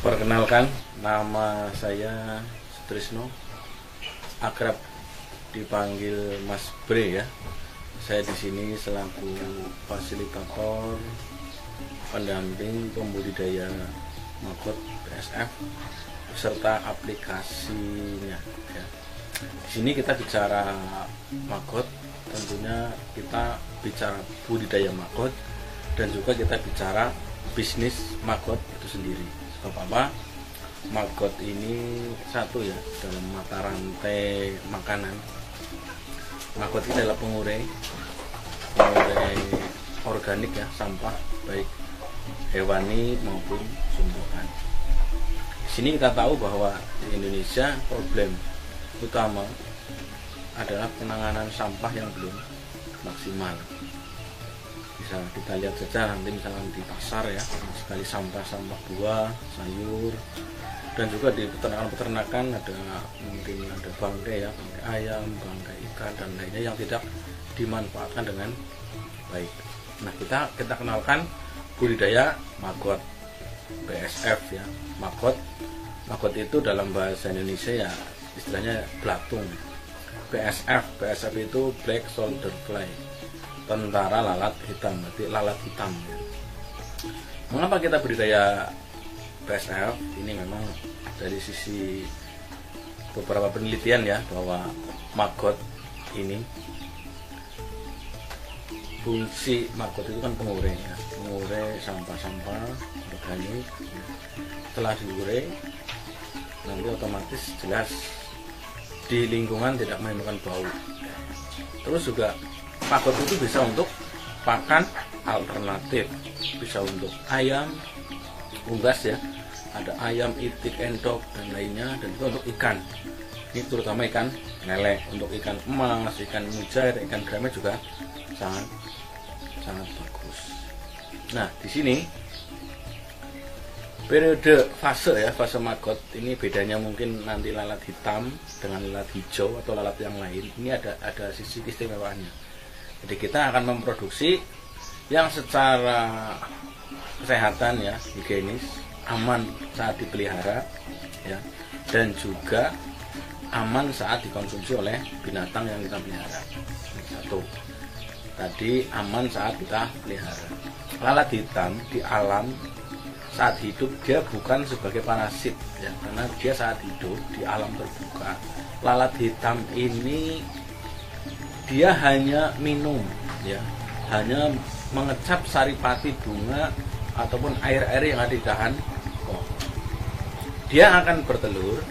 Perkenalkan, nama saya Sutrisno, akrab dipanggil Mas Bre ya. Saya di sini selaku fasilitator pendamping pembudidaya maggot BSF beserta aplikasinya ya. Di sini kita bicara maggot, tentunya kita bicara budidaya maggot dan juga kita bicara bisnis maggot itu sendiri. Sebab apa? Maggot ini satu ya, dalam mata rantai makanan. Maggot ini adalah pengurai organik ya, sampah baik hewani maupun tumbuhan. Di sini kita tahu bahwa di Indonesia problem utama adalah penanganan sampah yang belum maksimal. Bisa kita lihat saja nanti misalnya di pasar ya, sekali sampah buah, sayur, dan juga di peternakan ada mungkin ada bangkai ya, bangkai ayam, bangkai ikan dan lainnya yang tidak dimanfaatkan dengan baik. Nah, kita kenalkan budidaya maggot BSF ya. Maggot itu dalam bahasa Indonesia ya istilahnya belatung. BSF itu Black Soldier Fly, tentara lalat hitam, berarti lalat hitam ya. Mengapa kita budidaya BSF? Ini memang dari sisi beberapa penelitian ya, bahwa maggot ini, fungsi maggot itu kan pengurai ya, pengurai sampah-sampah organik. Setelah diurai nanti otomatis jelas di lingkungan tidak menimbulkan bau. Terus juga maggot itu bisa untuk pakan alternatif, bisa untuk ayam, unggas ya, ada ayam, itik, endok dan lainnya, dan juga untuk ikan. Ini terutama ikan lele, untuk ikan emas, ikan mujair, ikan gurame juga sangat bagus. Nah, di sini periode fase maggot ini bedanya mungkin nanti lalat hitam dengan lalat hijau atau lalat yang lain. Ini ada sisi istimewaannya. Jadi kita akan memproduksi yang secara kesehatan ya, higienis, aman saat dipelihara ya, dan juga aman saat dikonsumsi oleh binatang yang kita pelihara. Satu, tadi aman saat kita pelihara. Lalat hitam di alam saat hidup dia bukan sebagai parasit ya, karena dia saat hidup di alam terbuka. Lalat hitam ini dia hanya minum ya, hanya mengecap saripati bunga ataupun air-air yang ada di dahan pohon. Dia akan bertelur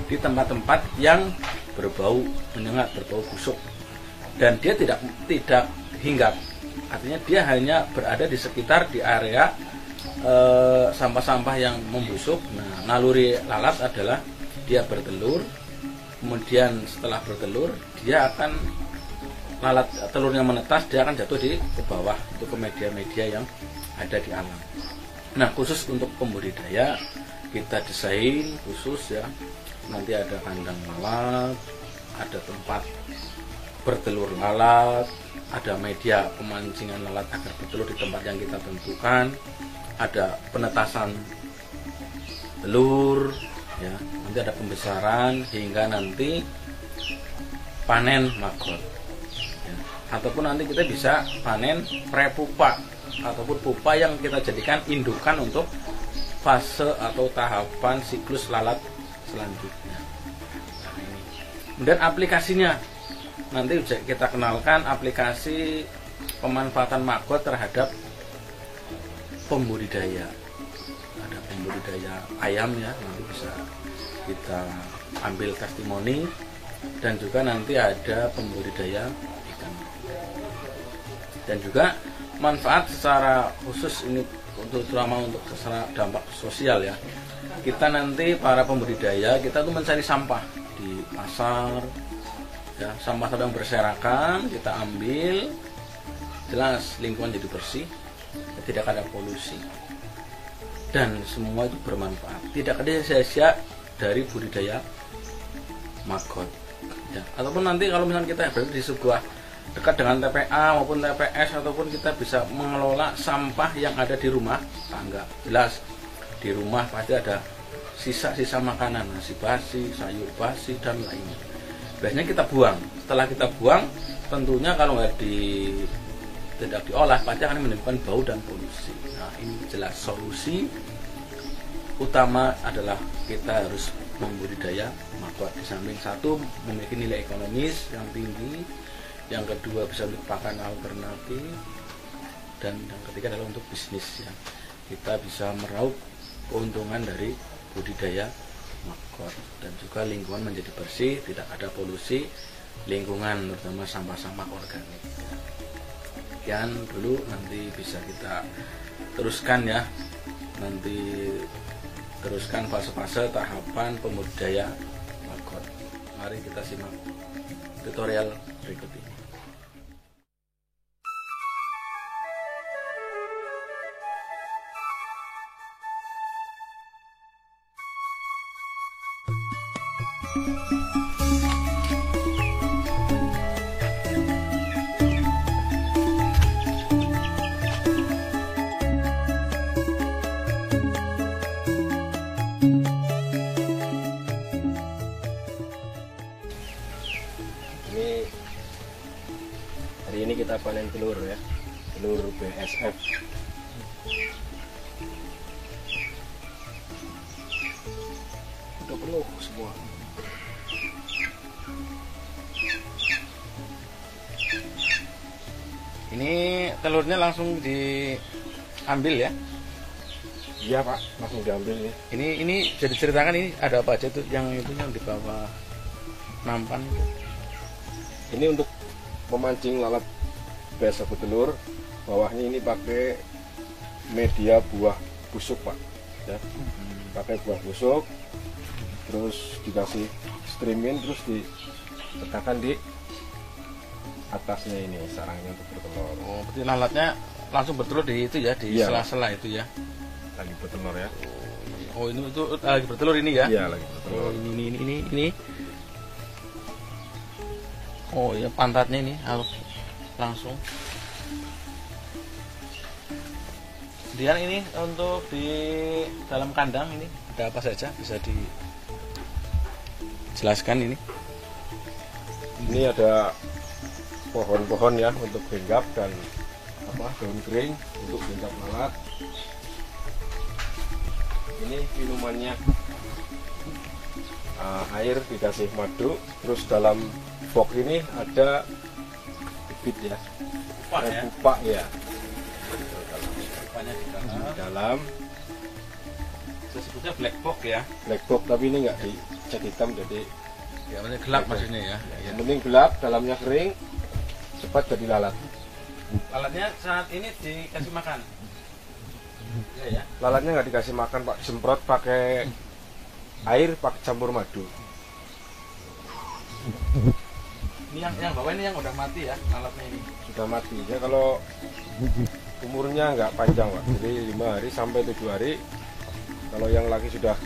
di tempat-tempat yang berbau menyengat, berbau busuk, dan dia tidak hinggap. Artinya dia hanya berada di sekitar di area sampah-sampah yang membusuk. Nah, naluri lalat adalah dia bertelur, kemudian setelah bertelur dia akan telurnya menetas, dia akan jatuh ke bawah, itu ke media-media yang ada di alam. Nah, khusus untuk pembudidaya kita desain khusus ya. Nanti ada kandang lalat, ada tempat bertelur lalat, ada media pemancingan lalat agar bertelur di tempat yang kita tentukan, ada penetasan telur ya, nanti ada pembesaran hingga nanti panen maggot ya. Ataupun nanti kita bisa panen prepupa ataupun pupa yang kita jadikan indukan untuk fase atau tahapan siklus lalat selanjutnya. Kemudian aplikasinya nanti kita kenalkan aplikasi pemanfaatan maggot terhadap pembudidaya. Ada pembudidaya ayam ya, nanti bisa kita ambil testimoni, dan juga nanti ada pembudidaya ikan. Dan juga manfaat secara khusus ini terutama untuk secara dampak sosial ya. Kita nanti para pembudidaya kita tuh mencari sampah di pasar ya, sampah yang berserakan kita ambil, jelas lingkungan jadi bersih, tidak ada polusi, dan semua itu bermanfaat. Tidak ada sia-sia dari budidaya maggot ya. Ataupun nanti kalau misalnya kita berada di sebuah dekat dengan TPA maupun TPS, ataupun kita bisa mengelola sampah yang ada di rumah tangga. Jelas di rumah pasti ada sisa-sisa makanan, nasi basi, sayur basi dan lainnya. Biasanya kita buang. Setelah kita buang, tentunya kalau tidak diolah pasti akan menimbulkan bau dan polusi. Nah, ini jelas solusi utama adalah kita harus membudidaya maggot. Di samping satu memiliki nilai ekonomis yang tinggi, yang kedua bisa untuk pakan alternatif, dan yang ketiga adalah untuk bisnis ya. Kita bisa meraup keuntungan dari budidaya maggot, dan juga lingkungan menjadi bersih, tidak ada polusi lingkungan terutama sampah-sampah organik. Sekian dulu, nanti bisa kita teruskan ya, nanti teruskan fase-fase tahapan pembudidaya maggot. Mari kita simak tutorial berikut ini. Hari ini kita panen telur ya, telur BSF. Udah penuh semua. Ini telurnya langsung diambil ya? Iya Pak, langsung diambil nih. Ini jadi ceritakan ini ada apa aja tuh yang itu yang di bawah nampan itu. Ini untuk memancing lalat BSF telur. Bawahnya ini pakai media buah busuk Pak, ya. Pakai buah busuk, terus dikasih streamin, terus diletakkan di atasnya ini sarangnya untuk bertelur. Oh, berarti lalatnya langsung bertelur di itu ya, di sela-sela itu ya. Lagi bertelur ya. Oh, ini itu lagi bertelur ini ya? Iya, lagi bertelur. Oh, ini. Oh, ya pantatnya ini harus langsung. Kemudian ini untuk di dalam kandang ini ada apa saja, bisa dijelaskan ini? Ini ada pohon-pohon ya untuk genggap dan daun kering untuk genggap lalat. Ini minumannya, air dikasih madu, terus dalam box ini ada bibit ya, pupa ya. Pupanya Di dalam sebutnya black box ya. black box, tapi ini nggak dicat hitam, jadi Ya, maksudnya gelap maksudnya ya. yang penting gelap, dalamnya kering, cepat jadi lalat. Lalatnya saat ini dikasih makan. Ya. Lalatnya nggak dikasih makan Pak, semprot pakai air, pakai campur madu. Ini yang bawah ini yang udah mati ya, lalatnya ini. Sudah mati ya, kalau umurnya nggak panjang Pak, jadi 5 hari sampai 7 hari. Kalau yang laki sudah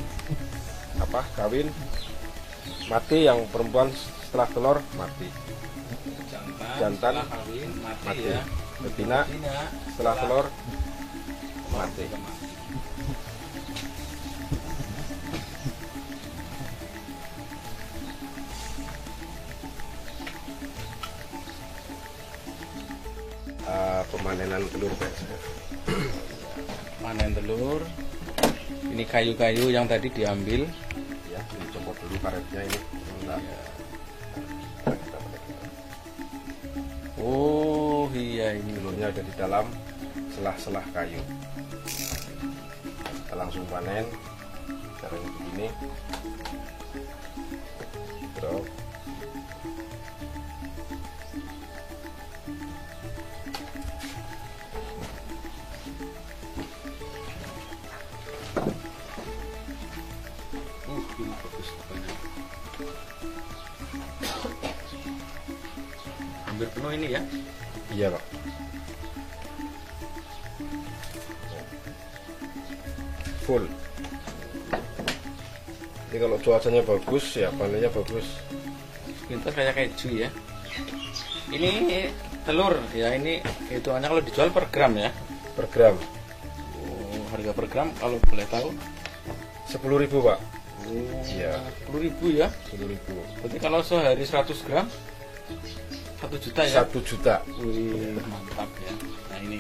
kawin mati, yang perempuan setelah telur mati. Jantan setelah kawin mati. Ya. Betina setelah telur mati. Pemanenan telur BSF. Panen telur. Ini kayu-kayu yang tadi diambil. Ya, dicopot dulu karetnya ini. Oh iya, ini Telurnya ada di dalam selah-selah kayu. Kita langsung panen. Caranya begini. Drop. ini bagus tepatnya. Hampir penuh ini ya. Iya Pak. Full. Jadi kalau cuacanya bagus ya panennya bagus. Pintas kayak keju ya. Ini telur ya, ini hitungannya kalau dijual per gram ya. Per gram. Oh, harga per gram kalau boleh tahu? 10.000 Pak. Iya. 10.000 ya? 10.000. Berarti kalau sehari 100 gram 1 juta ya? 1 juta. Wih, mantap ya. Nah ini.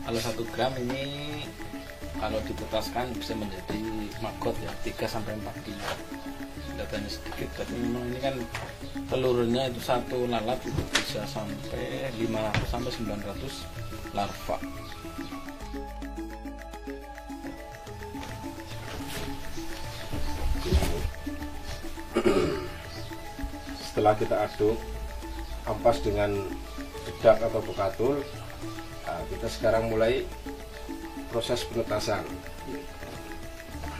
Kalau 1 gram ini kalau ditetaskan bisa menjadi maggot ya 3-4 kilo. Datanya sedikit, tapi memang ini kan telurnya itu satu lalat itu bisa sampai 500-900 larva. Setelah kita aduk ampas dengan dedak atau bekatul, nah, kita sekarang mulai proses penetasan.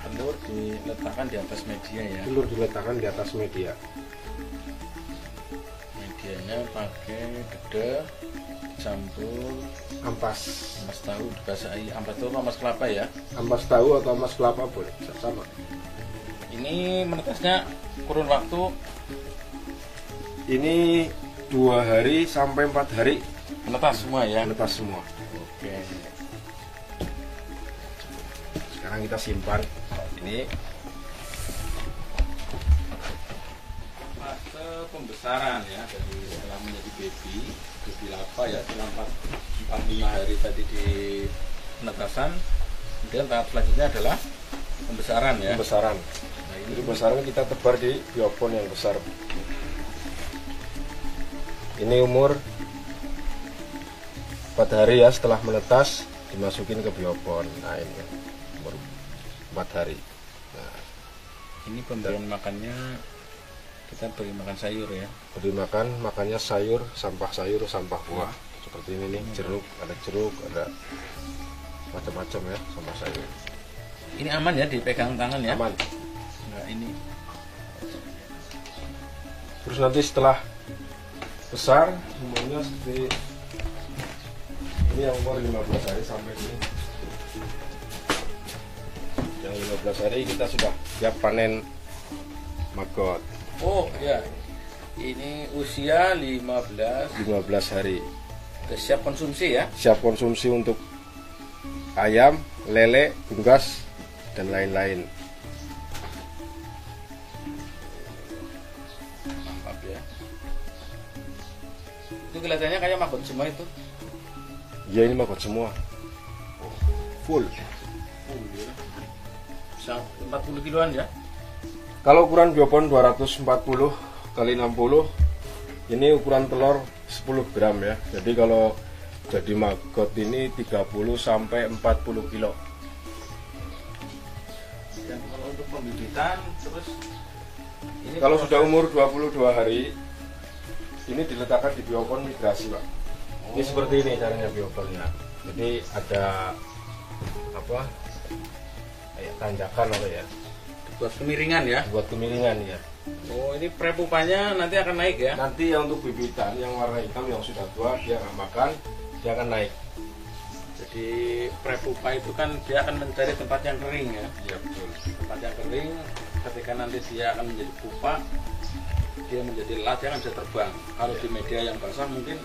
Telur diletakkan di atas media ya. Telur diletakkan di atas media. Medianya pakai dedek campur Ampas. ampas tahu, dibasahi ampas tahu ampas kelapa ya. Ampas tahu atau ampas kelapa boleh, sama. Ini menetasnya kurun waktu Ini 2 hari sampai 4 hari menetas semua ya. menetas semua. Oke. Sekarang kita simpan ini. Fase pembesaran ya, dari setelah menjadi baby larva ya setelah 4-5 hari tadi di penetasan. Kemudian tahap selanjutnya adalah pembesaran ya. Pembesaran. Nah, ini Jadi pembesaran kita tebar di biopon yang besar. Ini umur 4 hari ya setelah menetas dimasukin ke biopon. Nah ini umur 4 hari. Nah, ini pemberian makannya kita beri makan sayur ya. beri makannya sayur, sampah buah. Seperti ini nih, jeruk, ada macam-macam ya, sampah sayur. Ini aman ya dipegang tangan ya? Aman. Enggak ini. Terus nanti setelah besar umurnya seperti ini, yang umur 15 hari sampai ini. Yang 15 hari kita sudah siap panen maggot. Oh ya, ini usia 15 hari. siap konsumsi ya? Siap konsumsi untuk ayam, lele, unggas, dan lain-lain. Mantap ya. Itu kelihatannya kayak maggot semua itu. Ya ini maggot semua. Full. Ya. Bisa 40 kiloan ya? Kalau ukuran biopon 240 kali 60, ini ukuran telur 10 gram ya. Jadi kalau jadi maggot ini 30 sampai 40 kilo. Dan kalau untuk pembibitan terus ini Kalau sudah umur 22 hari, ini diletakkan di biopon migrasi, Pak. Ini seperti ini caranya bioponnya. Jadi ada apa? Kayak tanjakan apa ya? buat kemiringan ya? Buat kemiringan ya. Oh, ini prepupanya nanti akan naik ya? Nanti yang untuk bibitan yang warna hitam yang sudah tua dia nggak makan, dia akan naik. Jadi prepupa itu kan dia akan mencari tempat yang kering ya? Iya betul. Tempat yang kering, ketika nanti dia akan menjadi pupa, dia menjadi lalat, dia akan bisa terbang. Kalau di media yang basah mungkin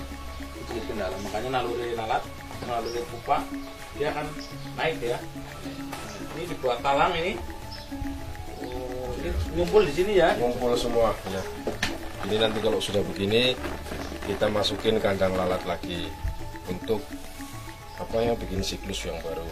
itu kendala. Makanya naluri lalat, naluri pupa, dia akan naik ya. Ini dibuat talang ini. Oh, ini ngumpul di sini ya? Ngumpul semua. Ya. Ini nanti kalau sudah begini kita masukin kandang lalat lagi untuk apa yang bikin siklus yang baru.